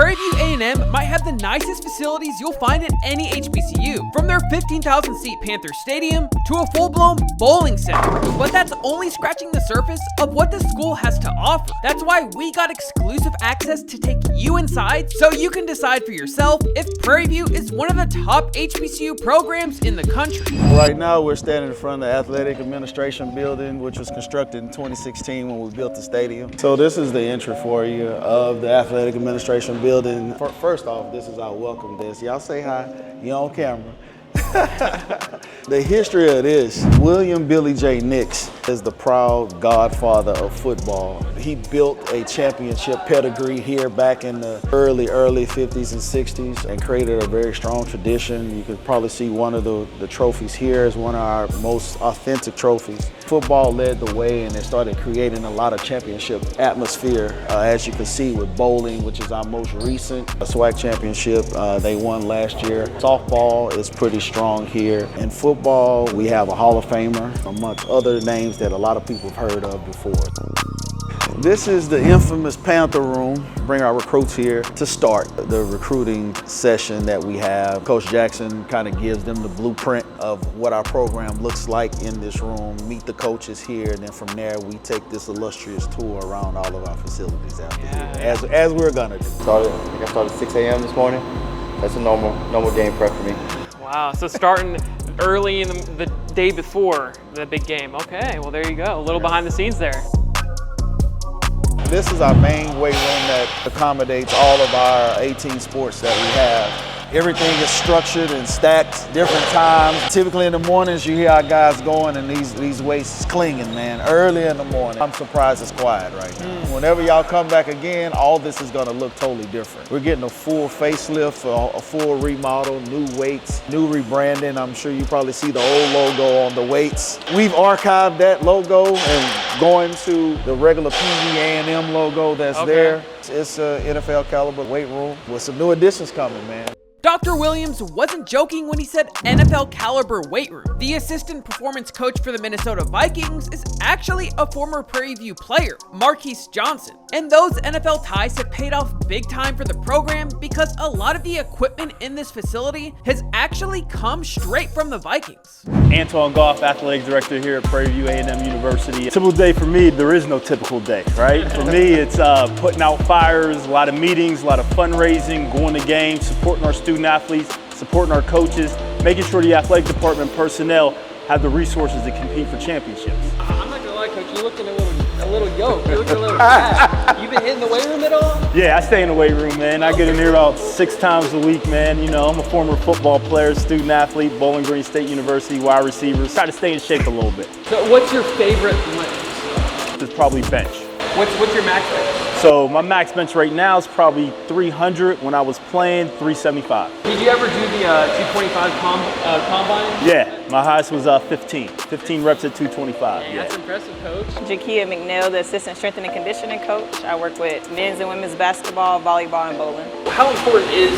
Prairie View A&M might have the nicest facilities you'll find in any HBCU, from their 15,000-seat Panther Stadium to a full-blown bowling center. But that's only scratching the surface of what the school has to offer. That's why we got exclusive access to take you inside so you can decide for yourself if Prairie View is one of the top HBCU programs in the country. Right now we're standing in front of the Athletic Administration building, which was constructed in 2016 when we built the stadium. So this is the entry for you of the Athletic Administration building. First off, this is our welcome desk. Y'all say hi, you're on camera. The history of this, William Billy J. Nix is the proud godfather of football. He built a championship pedigree here back in the early 50s and 60s and created a very strong tradition. You can probably see one of the trophies here is one of our most authentic trophies. Football led the way and it started creating a lot of championship atmosphere, as you can see with bowling, which is our most recent SWAC championship. They won last year. Softball is pretty strong here. In football, we have a Hall of Famer, amongst other names that a lot of people have heard of before. This is the infamous Panther room. Bring our recruits here to start the recruiting session that we have. Coach Jackson kind of gives them the blueprint of what our program looks like in this room, meet the coaches here, and then from there we take this illustrious tour around all of our facilities after here, as we're gonna do. I think I started at 6 a.m. this morning. That's a normal game prep for me. Wow, so starting early in the day before the big game. Okay, well there you go, a little behind the scenes there. This is our main weight room that accommodates all of our 18 sports that we have. Everything is structured and stacked different times. Typically in the mornings you hear our guys going and these weights clinging, man, early in the morning. I'm surprised it's quiet right now. Whenever y'all come back again, all this is gonna look totally different. We're getting a full facelift, a full remodel, new weights, new rebranding. I'm sure you probably see the old logo on the weights. We've archived that logo and going to the regular A&M logo that's there. It's a NFL caliber weight room with some new additions coming, man. Dr. Williams wasn't joking when he said NFL caliber weight room. The assistant performance coach for the Minnesota Vikings is actually a former Prairie View player, Marquise Johnson. And those NFL ties have paid off big time for the program because a lot of the equipment in this facility has actually come straight from the Vikings. Antoine Goff, athletic director here at Prairie View A&M University. Typical day for me, there is no typical day, right? For me, it's putting out fires, a lot of meetings, a lot of fundraising, going to games, supporting our student athletes, supporting our coaches, making sure the athletic department personnel have the resources to compete for championships. I'm not gonna lie, Coach, you're looking a little yoked. You're looking a little fat. You been hitting the weight room at all? Yeah, I stay in the weight room, man. I get in here about 6 times a week, man. You know, I'm a former football player, student athlete, Bowling Green State University, wide receiver. Try to stay in shape a little bit. So what's your favorite lift? It's probably bench. What's your max bench? So my max bench right now is probably 300. When I was playing, 375. Did you ever do the 225 combine? Yeah, my highest was 15 reps at 225. Dang, that's impressive, Coach. Jakia McNeil, the assistant strength and conditioning coach. I work with men's and women's basketball, volleyball, and bowling. How important is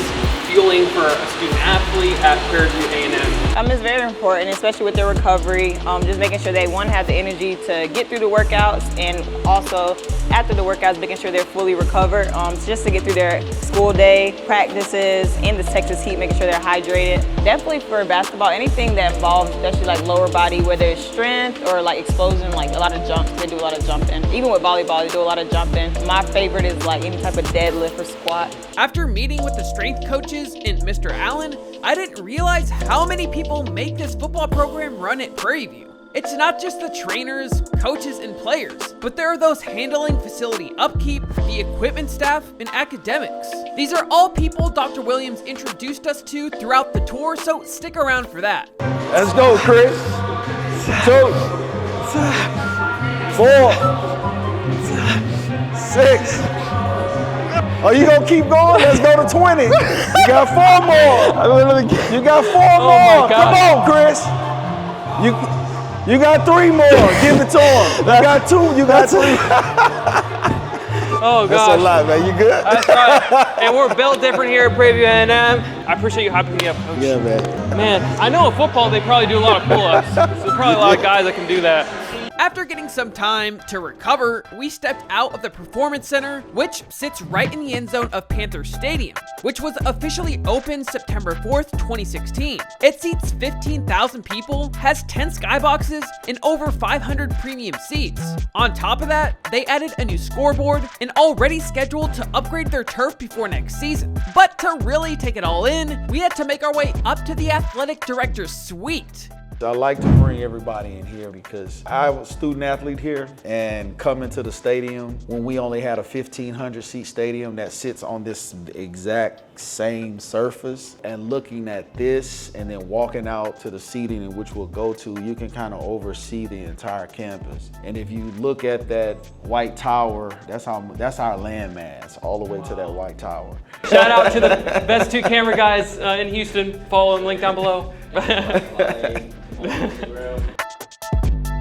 fueling for a student athlete at Prairie View A&M? It's very important, especially with their recovery. Just making sure they, one, have the energy to get through the workouts, and also after the workouts, making sure they're fully recovered, just to get through their school day, practices, in the Texas heat, making sure they're hydrated. Definitely for basketball, anything that involves, especially like lower body, whether it's strength or like explosion, like a lot of jumps, they do a lot of jumping. Even with volleyball, they do a lot of jumping. My favorite is like any type of deadlift or squat. After meeting with the strength coaches and Mr. Allen, I didn't realize how many people make this football program run at Prairie View. It's not just the trainers, coaches, and players, but there are those handling facility upkeep, the equipment staff, and academics. These are all people Dr. Williams introduced us to throughout the tour, so stick around for that. Let's go, Chris. 2, 4, 6. Oh, you gonna keep going? Let's go to 20. You got 4 more. You got 4 more. Come on, Chris. You got 3 more. Give it to him. You got 2. You got 3. Oh, gosh. That's a lot, man. You good? That's right. And we're built different here at Prairie View A&M. I appreciate you hyping me up, Coach. Yeah, man. Man, I know in football they probably do a lot of pull-ups. So there's probably a lot of guys that can do that. After getting some time to recover, we stepped out of the Performance Center, which sits right in the end zone of Panther Stadium, which was officially opened September 4th, 2016. It seats 15,000 people, has 10 skyboxes, and over 500 premium seats. On top of that, they added a new scoreboard and already scheduled to upgrade their turf before next season. But to really take it all in, we had to make our way up to the athletic director's suite. I like to bring everybody in here because I was a student athlete here, and coming to the stadium when we only had a 1,500 seat stadium that sits on this exact same surface, and looking at this and then walking out to the seating in which we'll go to, you can kind of oversee the entire campus. And if you look at that white tower, that's our landmass all the way to that white tower. Shout out to the best 2 camera guys in Houston. Follow and link down below.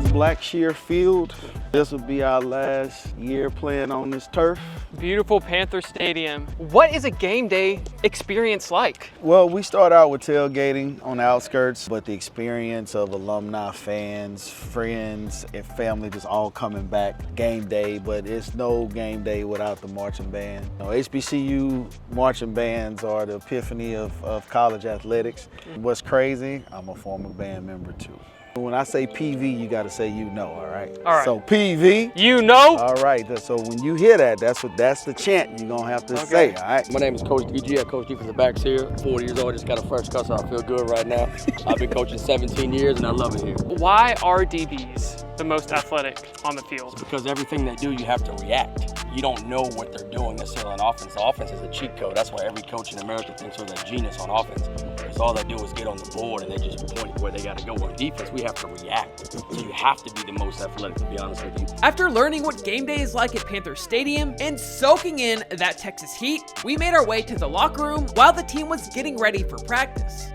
Blackshear Field. This will be our last year playing on this turf. Beautiful Panther Stadium. What is a game day experience like? Well, we start out with tailgating on the outskirts, but the experience of alumni, fans, friends, and family just all coming back game day, but it's no game day without the marching band. You know, HBCU marching bands are the epiphany of college athletics. What's crazy, I'm a former band member too. When I say PV, you gotta say you know, all right? All right. So PV. You know? All right, so when you hear that, that's the chant you're gonna have to say, all right? My name is Coach DG. I coach defensive backs here. 40 years old, just got a fresh cut, so I feel good right now. I've been coaching 17 years and I love it here. Why are DBs the most athletic on the field? Because everything they do, you have to react. You don't know what they're doing necessarily on offense. The offense is a cheat code. That's why every coach in America thinks they're a genius on offense. Because all they do is get on the board and they just point where they got to go. On defense, we have to react. So you have to be the most athletic, to be honest with you. After learning what game day is like at Panther Stadium and soaking in that Texas heat, we made our way to the locker room while the team was getting ready for practice.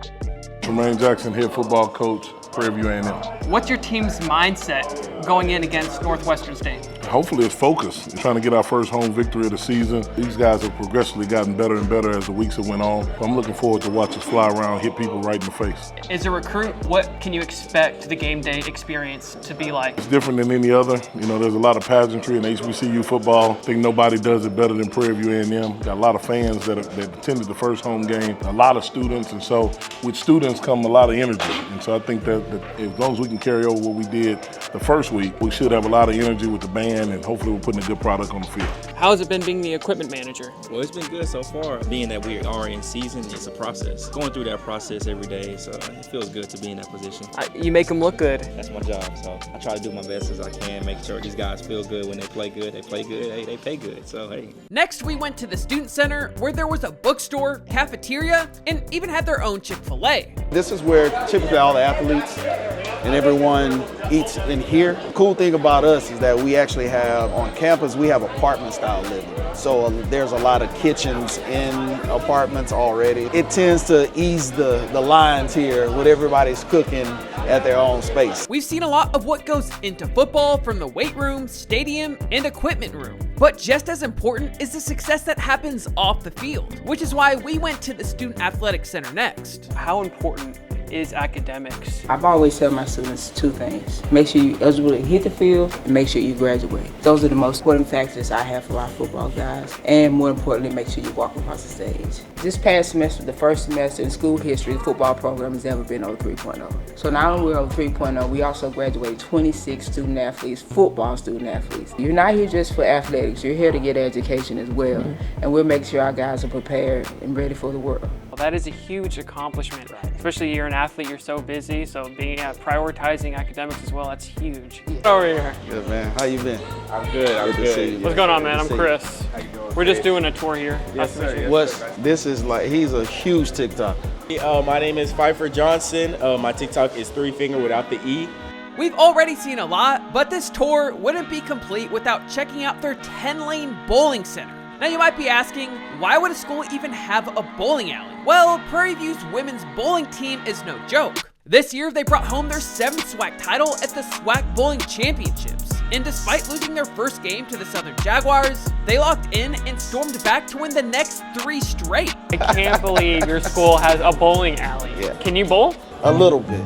Tremaine Jackson, head football coach, Prairie View A&M. What's your team's mindset going in against Northwestern State? Hopefully it's focused. We're trying to get our first home victory of the season. These guys have progressively gotten better and better as the weeks have went on. So I'm looking forward to watch us fly around, hit people right in the face. As a recruit, what can you expect the game day experience to be like? It's different than any other. You know, there's a lot of pageantry in HBCU football. I think nobody does it better than Prairie View A&M. Got a lot of fans that attended the first home game, a lot of students, and so with students come a lot of energy. And so I think that as long as we can carry over what we did the first week, we should have a lot of energy with the band, and hopefully we're putting a good product on the field. How has it been being the equipment manager? Well, it's been good so far. Being that we are in season, it's a process. Going through that process every day, so it feels good to be in that position. You make them look good. That's my job, so I try to do my best as I can, make sure these guys feel good when they play good, they pay good, so hey. Next, we went to the Student Center where there was a bookstore, cafeteria, and even had their own Chick-fil-A. This is where typically all the athletes and everyone eats in here. The cool thing about us is that we actually have, on campus, we have apartment style living. So there's a lot of kitchens in apartments already. It tends to ease the lines here with everybody's cooking at their own space. We've seen a lot of what goes into football, from the weight room, stadium, and equipment room. But just as important is the success that happens off the field, which is why we went to the Student Athletic Center next. How important is academics? I've always tell my students 2 things. Make sure you're eligible to hit the field and make sure you graduate. Those are the most important factors I have for our football guys. And more importantly, make sure you walk across the stage. This past semester, the first semester in school history, the football program has ever been over 3.0. So not only we're over 3.0, we also graduated 26 student athletes, football student athletes. You're not here just for athletics, you're here to get education as well. And we'll make sure our guys are prepared and ready for the world. Well, that is a huge accomplishment, especially you're an athlete, you're so busy, so being prioritizing academics as well, that's huge. Over here. Good, man. How you been? I'm good, I'm Good to see you. What's going on, man? I'm Good to Chris. How you doing? We're just doing a tour here. Yes, sir. This is like, he's a huge TikToker. My name is Pfeiffer Johnson. My TikTok is 3-finger without the E. We've already seen a lot, but this tour wouldn't be complete without checking out their 10-lane bowling center. Now you might be asking, why would a school even have a bowling alley? Well, Prairie View's women's bowling team is no joke. This year, they brought home their 7th SWAC title at the SWAC Bowling Championships. And despite losing their first game to the Southern Jaguars, they locked in and stormed back to win the next 3 straight. I can't believe your school has a bowling alley. Yeah. Can you bowl? A little bit.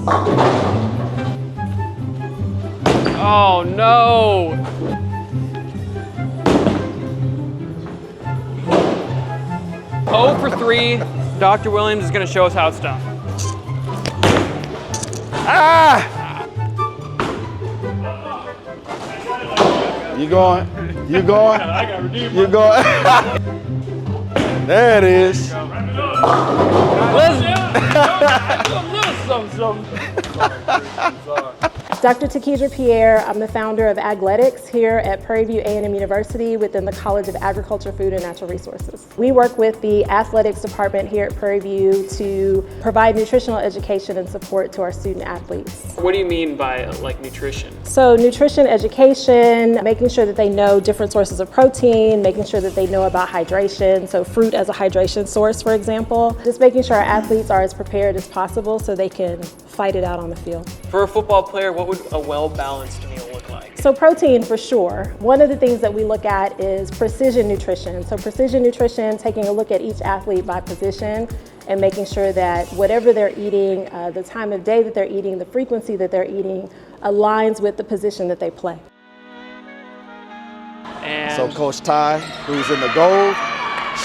Oh no! Oh for 3. Dr. Williams is going to show us how it's done. Ah! You going? You going? You going? There it is. Dr. Takidra Pierre, I'm the founder of Agletics here at Prairie View A&M University within the College of Agriculture, Food, and Natural Resources. We work with the athletics department here at Prairie View to provide nutritional education and support to our student athletes. What do you mean by like nutrition? So nutrition education, making sure that they know different sources of protein, making sure that they know about hydration, so fruit as a hydration source, for example. Just making sure our athletes are as prepared as possible so they can fight it out on the field. For a football player, what would a well-balanced meal look like? So protein for sure. One of the things that we look at is precision nutrition. So precision nutrition, taking a look at each athlete by position and making sure that whatever they're eating, the time of day that they're eating, the frequency that they're eating, aligns with the position that they play. And So Coach Ty, who's in the gold,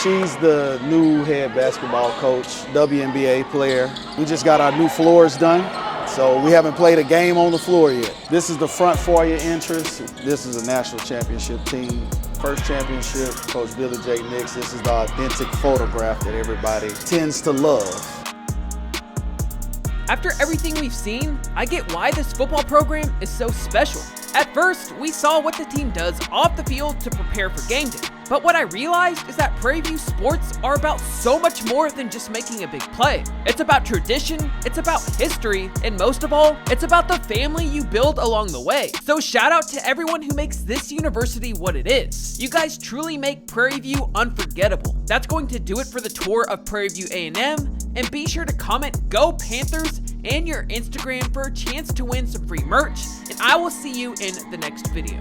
she's the new head basketball coach, WNBA player. We just got our new floors done, so we haven't played a game on the floor yet. This is the front foyer entrance. This is a national championship team. First championship, Coach Billy J. Nicest. This is the authentic photograph that everybody tends to love. After everything we've seen, I get why this football program is so special. At first, we saw what the team does off the field to prepare for game day. But what I realized is that Prairie View sports are about so much more than just making a big play. It's about tradition, it's about history, and most of all, it's about the family you build along the way. So shout out to everyone who makes this university what it is. You guys truly make Prairie View unforgettable. That's going to do it for the tour of Prairie View A&M, and be sure to comment "Go Panthers" and your Instagram for a chance to win some free merch, and I will see you in the next video.